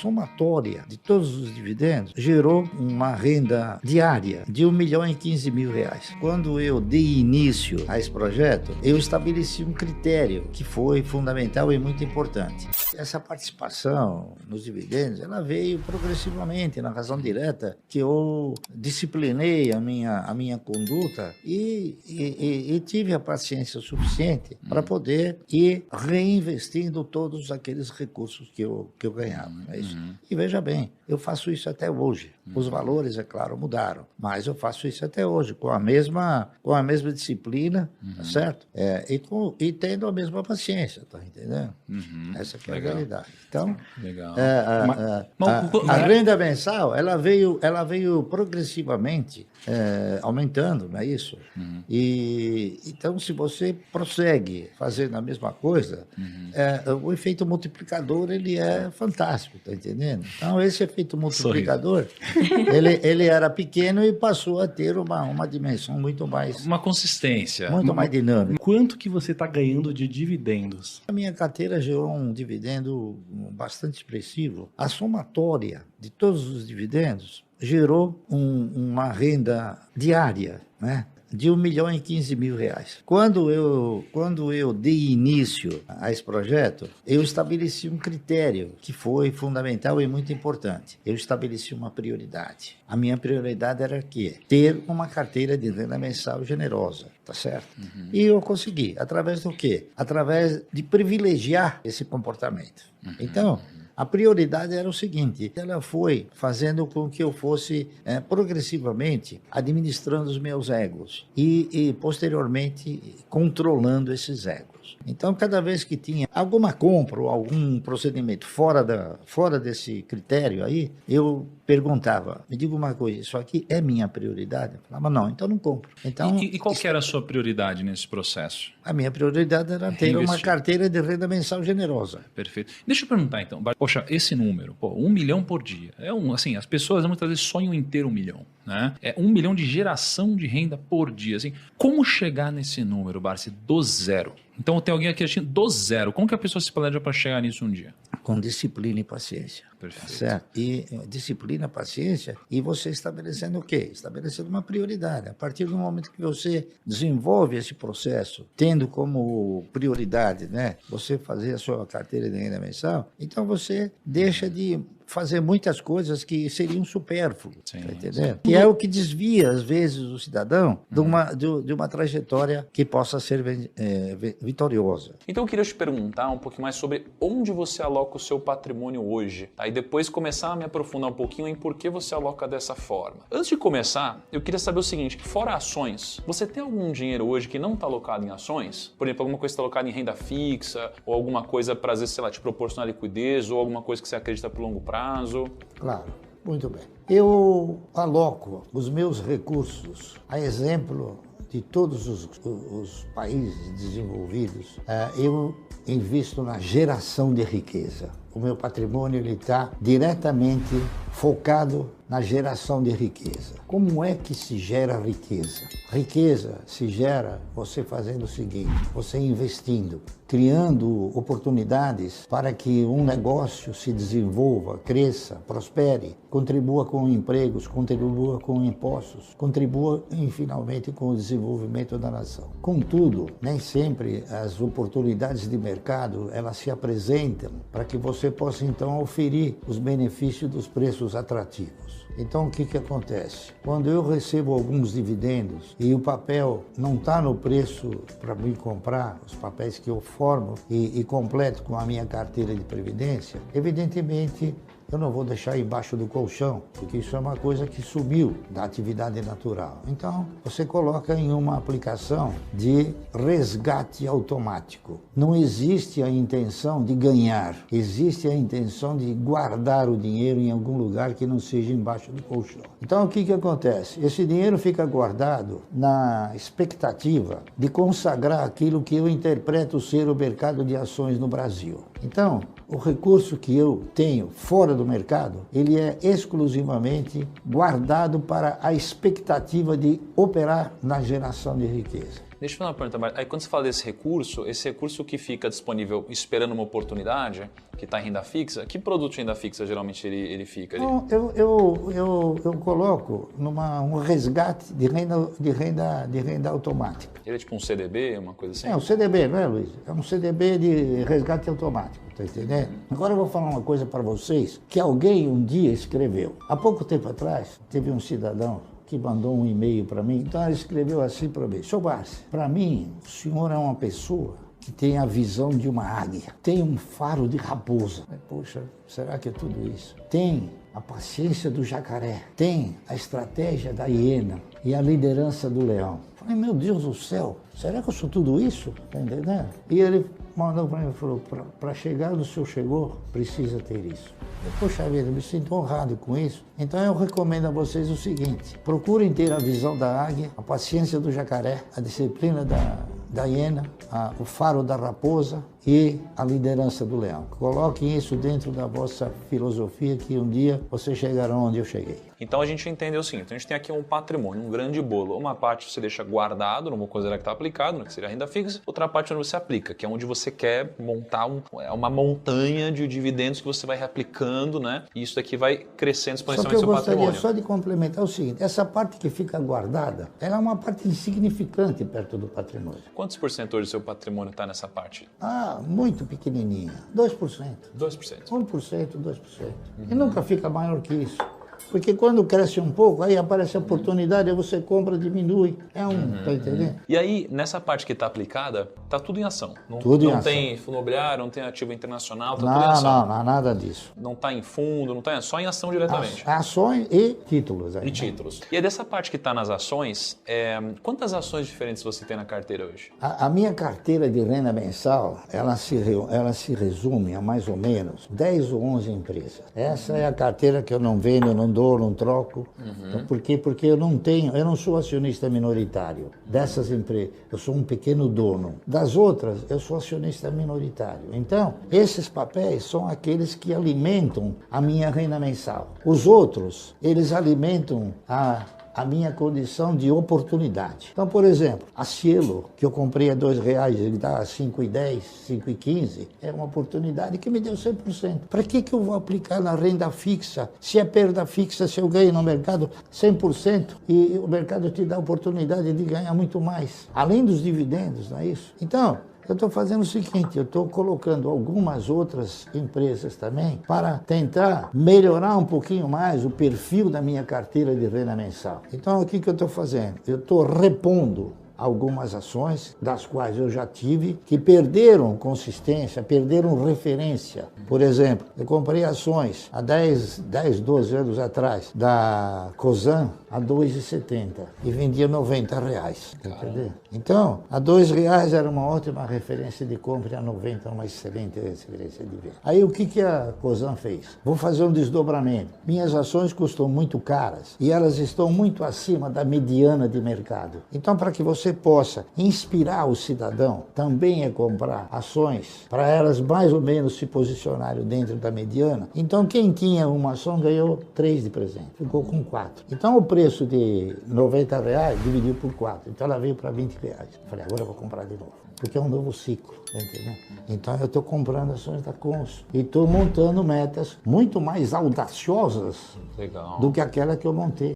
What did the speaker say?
somatória de todos os dividendos gerou uma renda diária de R$1.015.000. Quando eu dei início a esse projeto, eu estabeleci um critério que foi fundamental e muito importante. Essa participação nos dividendos, ela veio progressivamente, na razão direta que eu disciplinei a minha conduta e tive a paciência suficiente para poder ir reinvestindo todos aqueles recursos que eu ganhava. É isso. E veja bem, eu faço isso até hoje. Os valores, é claro, mudaram, mas eu faço isso até hoje, com a mesma disciplina, tá certo? E tendo a mesma paciência, tá entendendo? Essa que é a realidade. Então, a renda mensal, ela veio progressivamente aumentando, não é isso? E então, se você prossegue fazendo a mesma coisa, o efeito multiplicador, ele é fantástico, tá entendendo? Então, esse efeito multiplicador, ele era pequeno e passou a ter uma dimensão muito mais... Uma consistência. Muito mais dinâmica. Quanto que você está ganhando de dividendos? A minha carteira gerou um dividendo bastante expressivo. A somatória de todos os dividendos gerou uma renda diária, né, de R$1.015.000. Quando eu dei início a esse projeto, eu estabeleci um critério que foi fundamental e muito importante. Eu estabeleci uma prioridade. A minha prioridade era ter uma carteira de renda mensal generosa, tá certo? E eu consegui. Através do quê? Através de privilegiar esse comportamento. Então, a prioridade era o seguinte: ela foi fazendo com que eu fosse progressivamente administrando os meus egos e posteriormente controlando esses egos. Então, cada vez que tinha alguma compra ou algum procedimento fora desse critério aí, eu perguntava, me diga uma coisa, isso aqui é minha prioridade? Eu falava, não, então não compro. Então, e qual que era a sua prioridade nesse processo? A minha prioridade era ter uma carteira de renda mensal generosa. Perfeito. Deixa eu perguntar então, poxa, esse número, 1 milhão por dia, assim, as pessoas muitas vezes sonham em ter 1 milhão, né? É 1 milhão de geração de renda por dia, assim. Como chegar nesse número, Barsi, do zero? Então tem alguém aqui assistindo do zero. Como que a pessoa se planeja para chegar nisso um dia? Com disciplina e paciência. Perfeito. Certo? E disciplina, paciência, e você estabelecendo o quê? Estabelecendo uma prioridade. A partir do momento que você desenvolve esse processo, tendo como prioridade, né, você fazer a sua carteira de renda mensal, então você deixa de fazer muitas coisas que seriam supérfluas, tá entendendo? Que é o que desvia, às vezes, o cidadão de uma trajetória que possa ser vitoriosa. Então eu queria te perguntar um pouquinho mais sobre onde você aloca o seu patrimônio hoje, tá? E depois começar a me aprofundar um pouquinho em por que você aloca dessa forma. Antes de começar, eu queria saber o seguinte: fora ações, você tem algum dinheiro hoje que não está alocado em ações? Por exemplo, alguma coisa está alocada em renda fixa, ou alguma coisa para, às vezes, sei lá, te proporcionar liquidez, ou alguma coisa que você acredita por longo prazo? Claro, muito bem. Eu aloco os meus recursos, a exemplo de todos os países desenvolvidos, eu invisto na geração de riqueza. O meu patrimônio está diretamente focado na geração de riqueza. Como é que se gera riqueza? Riqueza se gera você fazendo o seguinte: você investindo, criando oportunidades para que um negócio se desenvolva, cresça, prospere, contribua com empregos, contribua com impostos, contribua finalmente com o desenvolvimento da nação. Contudo, nem sempre as oportunidades de mercado elas se apresentam para que você possa então oferir os benefícios dos preços atrativos. Então, o que acontece? Quando eu recebo alguns dividendos e o papel não está no preço para mim comprar, os papéis que eu formo e completo com a minha carteira de previdência, evidentemente eu não vou deixar embaixo do colchão, porque isso é uma coisa que sumiu da atividade natural. Então, você coloca em uma aplicação de resgate automático. Não existe a intenção de ganhar, existe a intenção de guardar o dinheiro em algum lugar que não seja embaixo do colchão. Então, o que acontece? Esse dinheiro fica guardado na expectativa de consagrar aquilo que eu interpreto ser o mercado de ações no Brasil. Então, o recurso que eu tenho fora do mercado, ele é exclusivamente guardado para a expectativa de operar na geração de riqueza. Deixa eu fazer uma pergunta, Bart. Aí quando você fala desse recurso, esse recurso que fica disponível esperando uma oportunidade, que está em renda fixa, que produto de renda fixa geralmente ele fica ali? Não, eu coloco um resgate de renda automática. Ele é tipo um CDB, uma coisa assim? É um CDB, não é, Luiz? É um CDB de resgate automático, tá entendendo? Agora eu vou falar uma coisa para vocês que alguém um dia escreveu. Há pouco tempo atrás, teve um cidadão que mandou um e-mail para mim, então ele escreveu assim para mim: Sr. Barsi, para mim, o senhor é uma pessoa que tem a visão de uma águia, tem um faro de raposa. Poxa, será que é tudo isso? Tem a paciência do jacaré, tem a estratégia da hiena e a liderança do leão. Falei, meu Deus do céu, será que eu sou tudo isso? Tá entendendo? E ele mandou para mim e falou, para chegar onde o senhor chegou, precisa ter isso. Poxa vida, eu me sinto honrado com isso. Então eu recomendo a vocês o seguinte: procurem ter a visão da águia, a paciência do jacaré, a disciplina da hiena, o faro da raposa e a liderança do leão. Coloquem isso dentro da vossa filosofia que um dia vocês chegarão onde eu cheguei. Então a gente entendeu o seguinte: a gente tem aqui um patrimônio, um grande bolo. Uma parte você deixa guardado numa coisa que está aplicado, que seria a renda fixa. Outra parte onde você aplica, que é onde você quer montar uma montanha de dividendos que você vai reaplicando, né? E isso daqui vai crescendo exponencialmente seu patrimônio. Eu gostaria só de complementar o seguinte: essa parte que fica guardada, ela é uma parte insignificante perto do patrimônio. Quantos por cento hoje do seu patrimônio está nessa parte? Muito pequenininha. 2%. 2%. 1%, 2%. E nunca fica maior que isso. Porque quando cresce um pouco, aí aparece a oportunidade, aí você compra, diminui. Tá entendendo? E aí, nessa parte que está aplicada, está tudo em ação. Tudo em ação. Não tem fundo imobiliário, não tem ativo internacional, está tudo em ação. Não, nada disso. Não está em fundo, não está só em ação diretamente. Ações e títulos. Aí, e títulos. E aí, dessa parte que está nas ações, quantas ações diferentes você tem na carteira hoje? A minha carteira de renda mensal, ela se resume a mais ou menos 10 ou 11 empresas. Essa é a carteira que eu não vendo, eu não dou, não troco. Então, por quê? Porque eu não sou acionista minoritário dessas empresas. Eu sou um pequeno dono. Das outras, eu sou acionista minoritário. Então, esses papéis são aqueles que alimentam a minha renda mensal. Os outros, eles alimentam a minha condição de oportunidade. Então, por exemplo, a Cielo, que eu comprei a R$2, ele dá 5,10, 5,15, é uma oportunidade que me deu 100%. Para que eu vou aplicar na renda fixa? Se é perda fixa, se eu ganho no mercado 100% e o mercado te dá a oportunidade de ganhar muito mais, além dos dividendos, não é isso? Então, eu estou fazendo o seguinte, eu estou colocando algumas outras empresas também para tentar melhorar um pouquinho mais o perfil da minha carteira de renda mensal. Então, o que eu estou fazendo? Eu estou repondo algumas ações, das quais eu já tive, que perderam consistência, perderam referência. Por exemplo, eu comprei ações há 10, 12 anos atrás, da Cosan, a R$2,70 e vendia R$90. Entendeu? Então, a R$2 era uma ótima referência de compra e a 90 uma excelente referência de venda. Aí o que a Cosan fez? Vou fazer um desdobramento. Minhas ações custam muito caras e elas estão muito acima da mediana de mercado. Então, para que você possa inspirar o cidadão também a comprar ações, para elas mais ou menos se posicionarem dentro da mediana, então quem tinha uma ação ganhou 3 de presente, ficou com 4. Então o preço de R$90 dividiu por 4, então ela veio para R$20. Falei, agora eu vou comprar de novo, porque é um novo ciclo, entendeu? Então eu estou comprando ações da Consul e estou montando metas muito mais audaciosas do que aquela que eu montei.